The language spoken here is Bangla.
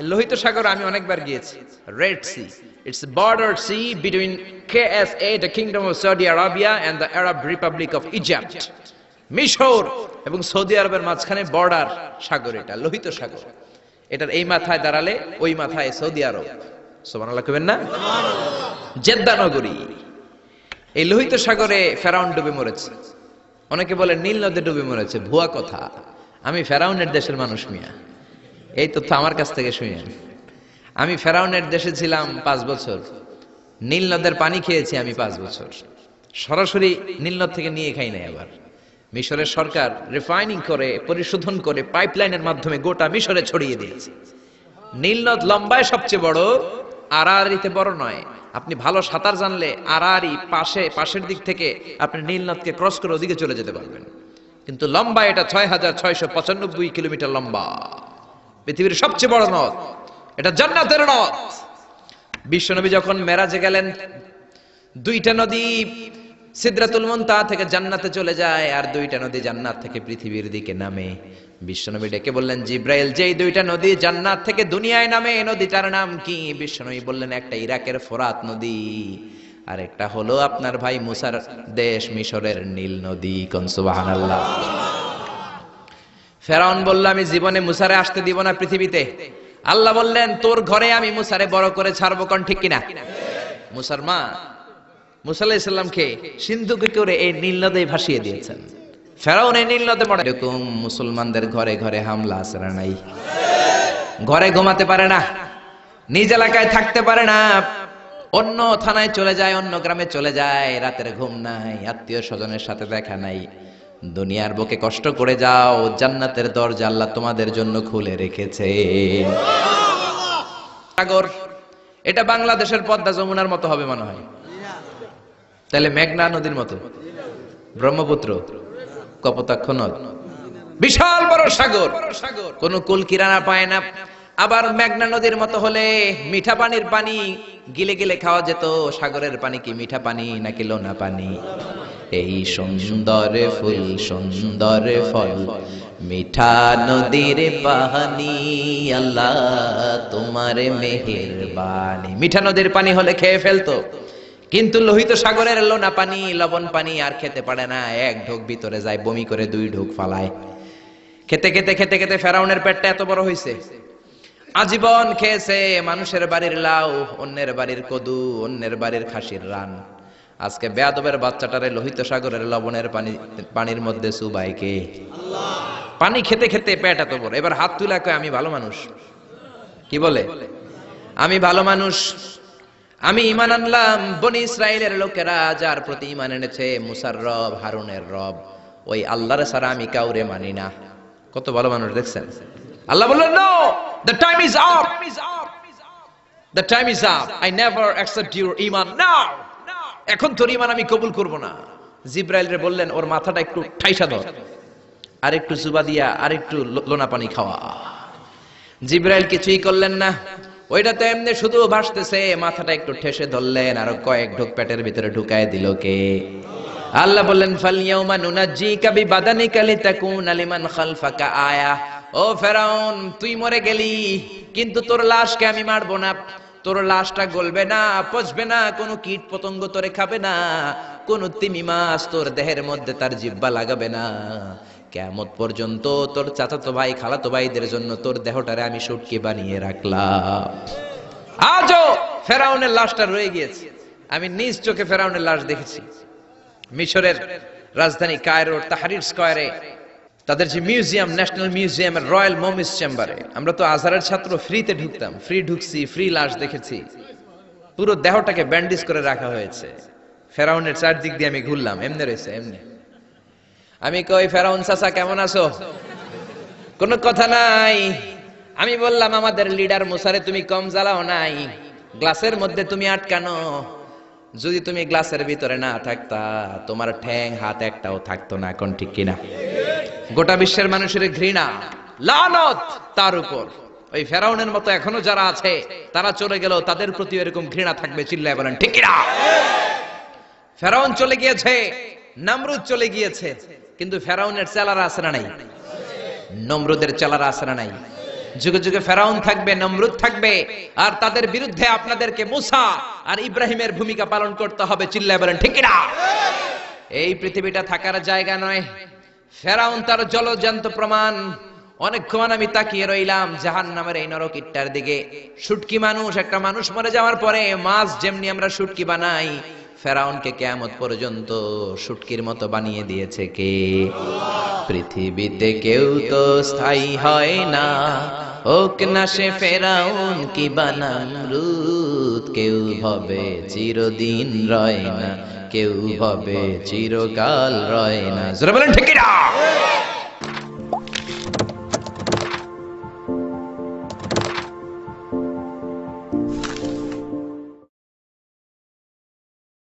লোহিত সাগর আমি অনেকবার গিয়েছি। Red sea, it's border sea between KSA, the Kingdom of Saudi Arabia, and the Arab Republic of Egypt. মিশর এবং সৌদি আরবের মাঝখানে বর্ডার সাগর, এটা লোহিত সাগর। এটার এই মাথায় দাঁড়ালে ওই মাথায় সৌদি আরব। সুবহানাল্লাহ কইবেন না? জেদ্দা নগরী। এই লোহিত সাগরে ফেরাউন ডুবে মরেছে। অনেকে বলে নীল নদে ডুবে মরেছে, ভুয়া কথা। আমি ফেরাউনের দেশের মানুষ মিয়া, এই তথ্য আমার কাছ থেকে শুনেন। আমি ফেরাউনের দেশে ছিলাম 5 বছর, নীল নদের পানি খেয়েছি আমি 5 বছর। সরাসরি নীল নদ থেকে নিয়ে খাই নাই। আবার মিশরের সরকার রিফাইনিং করে, পরিশোধন করে পাইপলাইনের মাধ্যমে গোটা মিশরে ছড়িয়ে দিয়েছে। নীল নদ লম্বায় সবচেয়ে বড়, আড়াআড়িতে বড় নয়। আপনি ভালো সাঁতার জানলে আড়াআড়ি পাশের দিক থেকে আপনি নীল নদকে ক্রস করে ওদিকে চলে যেতে পারবেন, কিন্তু লম্বা এটা 6695 কিলোমিটার লম্বা, পৃথিবীর সবচেয়ে বড় নদ। এটা জান্নাতের নদ। বিশ্বনবী যখন মেরাজে গেলেন, 2টা নদী সিদরাতুল মুনতাহা থেকে জান্নাতে চলে যায়, আর 2টা নদী জান্নাত থেকে পৃথিবীর দিকে নামে। বিশ্বনবী ডেকে বললেন, জিব্রাইল, যেই 2টা নদী জান্নাত থেকে দুনিয়ায় নামে, এই নদীটার নাম কি? বিশ্বনবী বললেন, একটা ইরাকের ফোরাত নদী, আর একটা হলো আপনার ভাই মুসার দেশ মিশরের নীল নদী। কোন সুবহানাল্লাহ। ফেরাউন বলল, আমি জীবনে মুসারে আসতে দিব না পৃথিবীতে। আল্লাহ বললেন, তোর ঘরে আমি মুসারে বড় করে ছাড়বো। কোন ঠিক কিনা? মুসার মা মুসা আলাইহিস সালামকে সিন্ধুকে করে এই নীল নদে ভাসিয়ে দিয়েছেন। ফেরাউন এই নীল নদে মরে। এরকম মুসলমানদের ঘরে ঘরে হামলা আছে না নাই? ঘরে ঘুমাতে পারে না, নিজ এলাকায় থাকতে পারে না, অন্য থানায় চলে যায়, অন্য গ্রামে চলে যায়, রাতের ঘুম নাই, আত্মীয় স্বজনের সাথে দেখা নাই। দুনিয়ার বুকে কষ্ট করে যাও, জান্নাতের দরজা আল্লাহ তোমাদের জন্য খুলে রেখেছে। সাগর এটা বাংলাদেশের পদ্মা যমুনার মতো হবে মনে হয়, তাহলে মেঘনা নদীর মতো, ব্রহ্মপুত্র, কপোতাক্ষ নদ, বিশাল বড় সাগর, কোন কুল কিনারা পায় না। আবার মেঘনা নদীর মতো হলে মিঠা পানির পানি গিলে গিলে খাওয়া যেত। সাগরের পানি কি মিঠা পানি নাকি লোনা পানি? এই সুন্দর ফুল সুন্দর ফল মিঠা নদীর পানি, আল্লাহ তোমার মেহেরবানি। মিঠা নদীর পানি হলে খেয়ে ফেলতো, কিন্তু লোহিত সাগরের লোনা পানি, লবণ পানি আর খেতে পারে না। 1 ঢোক ভিতরে যায়, বমি করে 2 ঢোক ফালায়। খেতে খেতে খেতে খেতে ফেরাউনের পেটটা এত বড় হয়েছে, আজীবন খেয়েছে মানুষের বাড়ির লাউ, অন্যের বাড়ির কদু, অন্যের বাড়ির খাসির রান। আজকে বেয়াদবের বাচ্চাটারে লোহিত সাগরের লবণের পানির মধ্যে চুবাইকে পানি খেতে খেতে পেট এত বড়। এবার হাত তুলে কয়, আমি ভালো মানুষ। কি বলে? আমি ভালো মানুষ, আমি ঈমান আনলাম। বনি ইসরাইলের লোকেরা যার প্রতি ঈমান এনেছে, মুসার রব, হারুনের রব, ওই আল্লাহর ছাড়া আমি কাউরে মানি না। কত ভালো মানুষ দেখছেন? আল্লাহ বললেন, no, the time is up, the time is up, I never accept your ঈমান now. এখন তোর ঈমান আমি কবুল করব না। জিব্রাইল রে বললেন, ওর মাথাটা একটু ঠাইসা ধর, আর একটু জুবা দিয়া আর একটু লোনা পানি খাওয়া। জিব্রাইল কিছুই করলেন না, ওইটা তো এমনি শুধু ভাসতেছে। মাথাটা একটু ঠেসে ধরলেন, আর কয়েক ঢোক পেটের ভিতরে ঢুকায় দিল কে? আল্লাহ বললেন, ফালইয়াউমা নুনাজ্জিকা বিবাদানিকা লিতাকুনা লিমান খালফাকা আয়া। ও ফেরাউন, তুই মরে গেলি, কিন্তু তোর লাশকে আমি মারবো না। তোর লাশটা গলবে না, পচবে না, কোনো কীট পতঙ্গ তোরে খাবে না, কোনো তিমি মাছ তোর দেহের মধ্যে তার জিহ্বা লাগাবে না। কিয়ামত পর্যন্ত তোর চাচাতো ভাই, খালাতো ভাইদের জন্য তোর দেহটারে আমি শুটকি বানিয়ে রাখলাম। আজও ফেরাউনের লাশটা রয়ে গিয়েছে। আমি নিজ চোখে ফেরাউনের লাশ দেখেছি। মিশরের রাজধানী কায়রোর তাহরির স্কয়ারে তাদের যে মিউজিয়াম, ন্যাশনাল মিউজিয়ামের রয়্যাল মমিস চেম্বারে, আমরা তো আজহারের ছাত্র, ফ্রিতে ঢুকতাম, ফ্রি ঢুকছি, ফ্রি লাশ দেখেছি। পুরো দেহটাকে ব্যান্ডেজ করে রাখা হয়েছে। ফেরাউনের চারদিক দিয়ে আমি ঘুরলাম, এমনি রয়েছে এমনি। আমি কই, ফেরাউন চাচা কেমন আছো? কোনো কথা নাই। আমি বললাম, আমাদের লিডার মুসারে তুমি কম জ্বালাও নাই, গ্লাসের মধ্যে তুমি আটকানো। যদি তুমি গ্লাসের ভিতরে না থাকতা, তোমার ঠ্যাং হাত একটাও থাকতো না। কোন ঠিক কিনা? গোটা বিশ্বের মানুষের ঘৃণা, লানত তার উপর। ওই ফেরাউনের মতো এখনো যারা আছে, তারা চলে গেল, তাদের প্রতি এরকম ঘৃণা থাকবে। চিল্লায় বলেন ঠিক কিনা? ফেরাউন চলে গিয়েছে, নমরুদ চলে গিয়েছে, কিন্তু ফেরাউনের চেলারা আছে না নাই? নমরুদের চেলারা আছে না নাই? যুগে যুগে ফেরাউন থাকবে, নমরুদ থাকবে, আর তাদের বিরুদ্ধে আপনাদেরকে মুসা আর ইব্রাহিমের ভূমিকা পালন করতে হবে। চিল্লায় বলেন ঠিক কিনা? এই পৃথিবীটা থাকার জায়গা নয়। ফেরাউন তার জলজ্যান্ত প্রমাণ। অনেকক্ষণ আমি তাকিয়ে রইলাম জাহান্নামের এই নরক ইট্টার দিকে। শুটকি মানুষ, একটা মানুষ মরে যাওয়ার পরে মাছ যেমনি আমরা শুটকি বানাই, ফেরাউনকে কিয়ামত পর্যন্ত শুটকির মতো বানিয়ে দিয়েছে কে? পৃথিবীতে কেউ তো স্থায়ী হয় না, হোক না সে ফেরাউন কি বানামরুদ। কেউ হবে চিরদিন রয় না, কেউ হবে চিরকাল রয় না। জোরে বলেন ঠিক কিনা?